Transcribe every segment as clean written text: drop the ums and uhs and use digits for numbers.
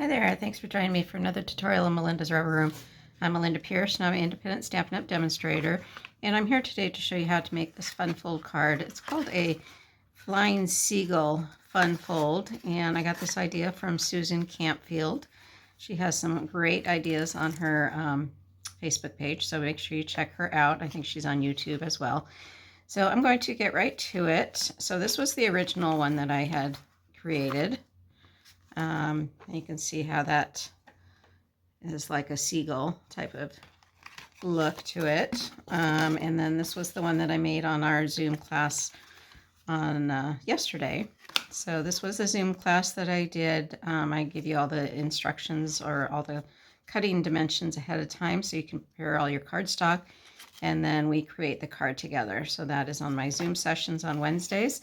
Hi there, thanks for joining me for another tutorial in Melinda's Rubber Room. I'm Melinda Pierce and I'm an independent Stampin' Up! Demonstrator, and I'm here today to show you how to make this fun fold card. It's called a Flying Seagull Fun Fold, and I got this idea from Susan Campfield. She has some great ideas on her Facebook page, so make sure you check her out. I think she's on YouTube as well. So I'm going to get right to it. So this was the original one that I had created. You can see how that is like a seagull type of look to it. And then this was the one that I made on our Zoom class on yesterday. So this was a Zoom class that I did. I give you all the instructions or all the cutting dimensions ahead of time so you can prepare all your cardstock, and then we create the card together. So that is on my Zoom sessions on Wednesdays,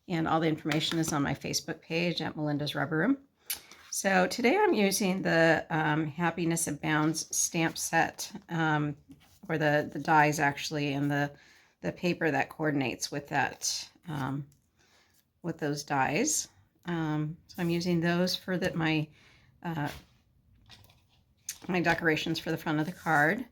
and all the information is on my Facebook page at Melinda's Rubber Room. So today I'm using the Happiness Abounds stamp set, or the dies actually, and the paper that coordinates with that, with those dies. So I'm using those for my decorations for the front of the card.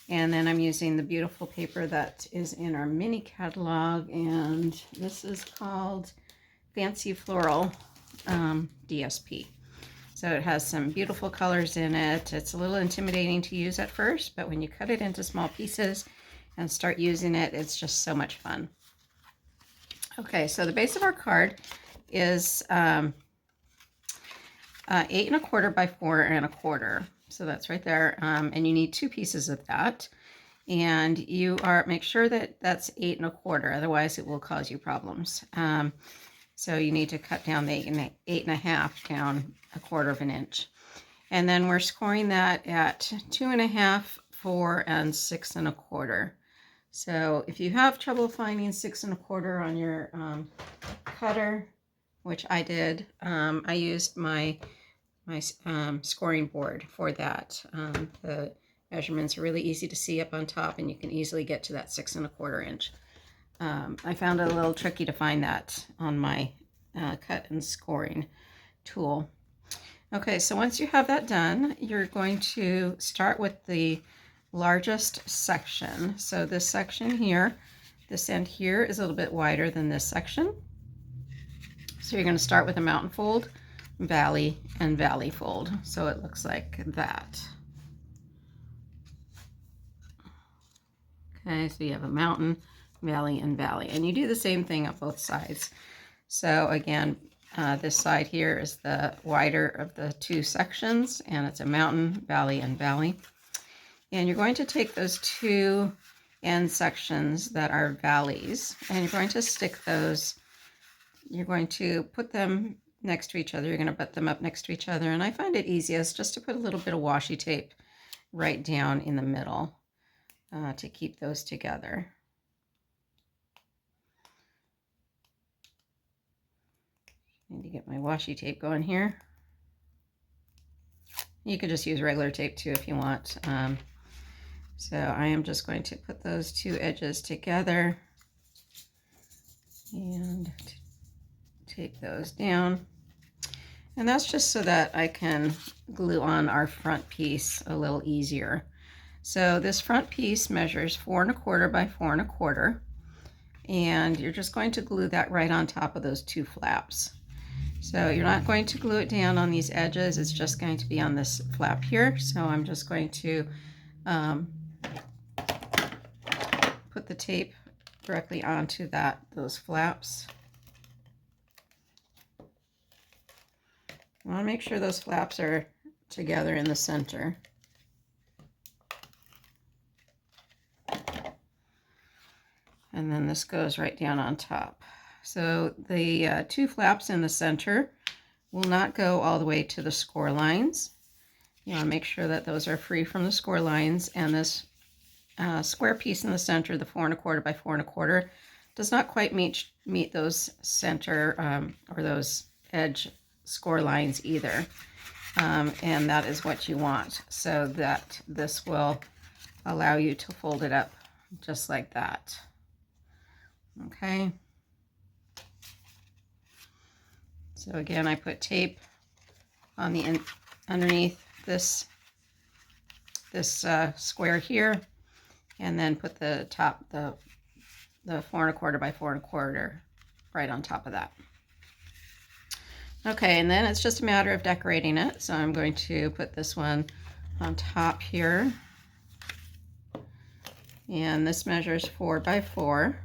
And then I'm using the beautiful paper that is in our mini catalog, and this is called Fancy Floral DSP. So it has some beautiful colors in it. It's a little intimidating to use at first, but when you cut it into small pieces and start using it, it's just so much fun. Okay, so the base of our card is 8 1/4 by 4 1/4. So that's right there. And you need 2 pieces of that. And make sure that that's 8 1/4, otherwise it will cause you problems. So you need to cut down the 8 1/2 down 1/4 inch. And then we're scoring that at 2 1/2, 4, and 6 1/4. So if you have trouble finding 6 1/4 on your cutter, which I did, I used my scoring board for that. The measurements are really easy to see up on top, and you can easily get to that 6 1/4 inch. I found it a little tricky to find that on my cut and scoring tool. Okay, so once you have that done, you're going to start with the largest section. So this section here, this end here is a little bit wider than this section. So you're going to start with a mountain fold, valley, and valley fold. So it looks like that. Okay, so you have a mountain, valley, and valley. And you do the same thing on both sides. So again, this side here is the wider of the 2 sections, and it's a mountain, valley, and valley. And you're going to take those 2 end sections that are valleys, and you're going to stick those, you're going to put them next to each other. You're going to butt them up next to each other. And I find it easiest just to put a little bit of washi tape right down in the middle to keep those together. Need to get my washi tape going here. You could just use regular tape too if you want. So I am just going to put those 2 edges together and tape those down. And that's just so that I can glue on our front piece a little easier. So this front piece measures 4 1/4 by 4 1/4. And you're just going to glue that right on top of those 2 flaps. So you're not going to glue it down on these edges, it's just going to be on this flap here. So I'm just going to put the tape directly onto those flaps. I want to make sure those flaps are together in the center. And then this goes right down on top. So the 2 flaps in the center will not go all the way to the score lines. You want to make sure that those are free from the score lines, and this square piece in the center, the 4 1/4 by 4 1/4, does not quite meet those center or those edge score lines either. And that is what you want, so that this will allow you to fold it up just like that. Okay. So again, I put tape on the underneath this square here, and then put the top, the 4 1/4 by 4 1/4 right on top of that. Okay, and then it's just a matter of decorating it. So I'm going to put this one on top here. And this measures 4 by 4.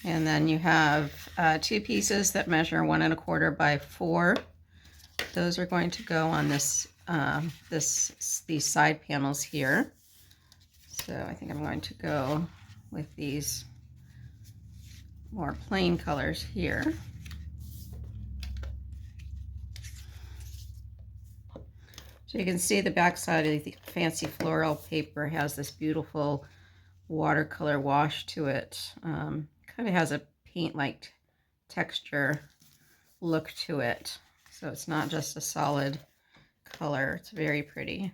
And then you have 2 pieces that measure 1 1/4 by 4. Those are going to go on this these side panels here. So I think I'm going to go with these more plain colors here. So you can see the back side of the fancy floral paper has this beautiful watercolor wash to it. Kind of has a paint-like texture look to it. So it's not just a solid color. It's very pretty.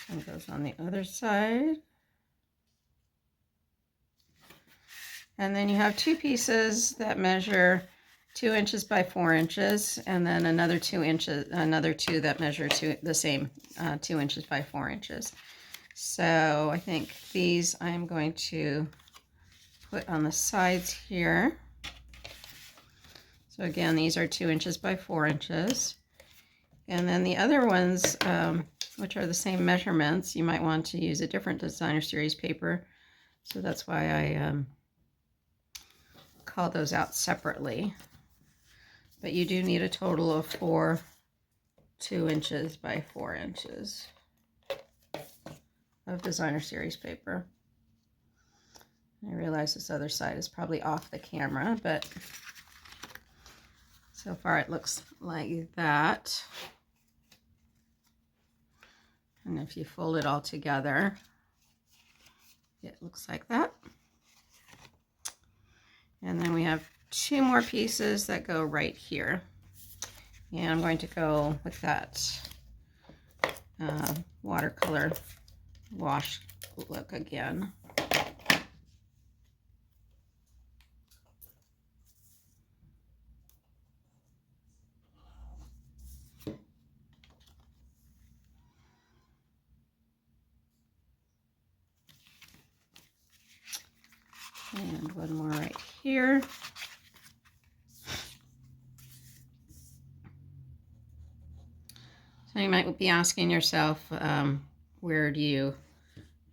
And goes on the other side. And then you have 2 pieces that measure 2 inches by 4 inches, and then another 2 inches, another 2 that measure the same 2 inches by 4 inches. So I think these I'm going to put on the sides here. So again, these are 2 inches by 4 inches. And then the other ones, which are the same measurements, you might want to use a different designer series paper. So that's why I call those out separately. But you do need a total of 4 2 inches by 4 inches of designer series paper. I realize this other side is probably off the camera, but so far it looks like that. And if you fold it all together, it looks like that. And then we have 2 more pieces that go right here. And I'm going to go with that watercolor wash look again. And one more right here. So you might be asking yourself, where do you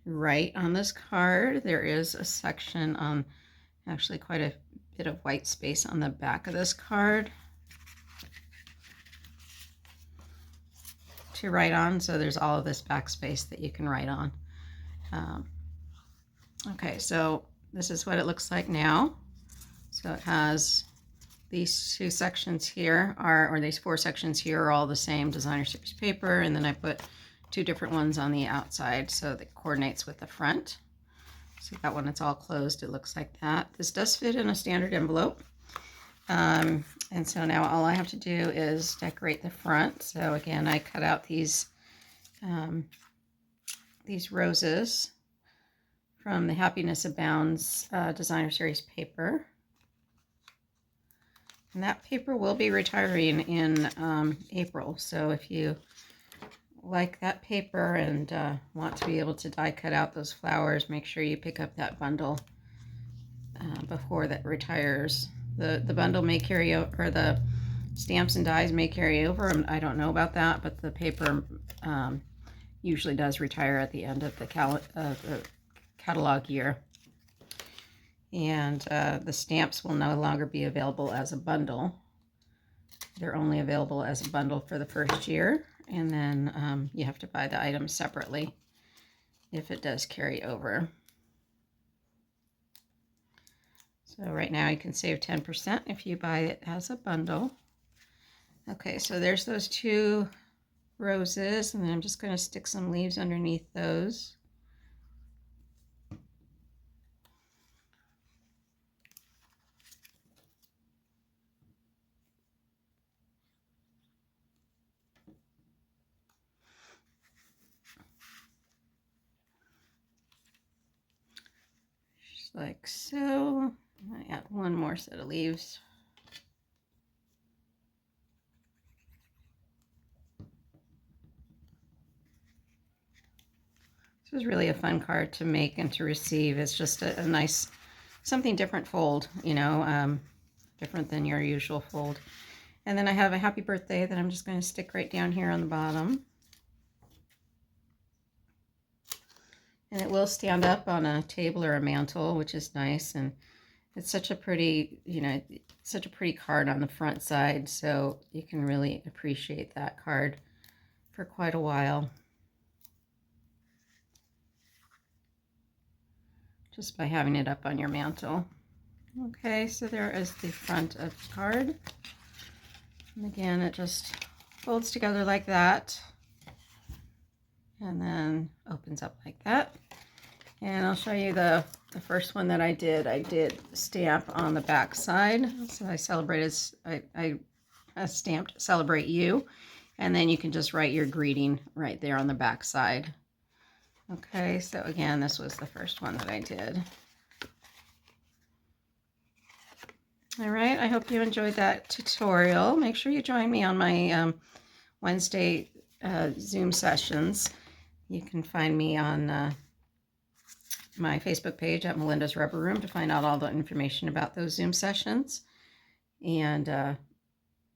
write on this card? There is a section on, actually quite a bit of white space on the back of this card to write on. So there's all of this backspace that you can write on. Okay, so this is what it looks like now. So it has these 2 sections here or these 4 sections here are all the same designer series paper, and then I put 2 different ones on the outside so that coordinates with the front. So that when it's all closed, it looks like that. This does fit in a standard envelope. And so now all I have to do is decorate the front. So again, I cut out these roses from the Happiness Abounds designer series paper. And that paper will be retiring in April. So if you like that paper and want to be able to die cut out those flowers, make sure you pick up that bundle before that retires. The bundle may carry over, or the stamps and dies may carry over. I don't know about that, but the paper usually does retire at the end of the catalog year. And the stamps will no longer be available as a bundle. They're only available as a bundle for the first year, and then you have to buy the items separately if it does carry over. So right now you can save 10% if you buy it as a bundle. Okay, so there's those 2 roses, and then I'm just going to stick some leaves underneath those. just like so. I add one more set of leaves. This is really a fun card to make and to receive. It's just a nice, something different fold, you know, different than your usual fold. And then I have a happy birthday that I'm just going to stick right down here on the bottom. And it will stand up on a table or a mantle, which is nice. And it's such a pretty, you know, such a pretty card on the front side. So you can really appreciate that card for quite a while. Just by having it up on your mantle. Okay, so there is the front of the card. And again, it just folds together like that. And then opens up like that. And I'll show you the first one that I did. I did stamp on the back side. So I celebrated, I stamped Celebrate You. And then you can just write your greeting right there on the back side. Okay, so again, this was the first one that I did. All right, I hope you enjoyed that tutorial. Make sure you join me on my Wednesday Zoom sessions. You can find me on my Facebook page at Melinda's Rubber Room to find out all the information about those Zoom sessions. And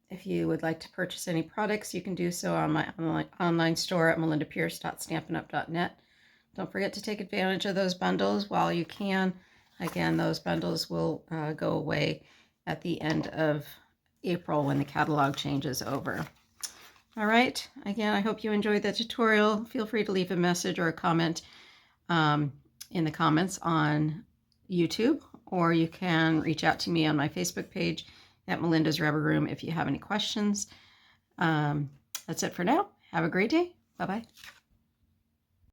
if you would like to purchase any products, you can do so on my online store at melindapierce.stampinup.net. Don't forget to take advantage of those bundles while you can. Again, those bundles will go away at the end of April when the catalog changes over. All right, again, I hope you enjoyed the tutorial. Feel free to leave a message or a comment in the comments on YouTube, or you can reach out to me on my Facebook page at Melinda's Rubber Room if you have any questions. That's it for now. Have a great day. Bye-bye.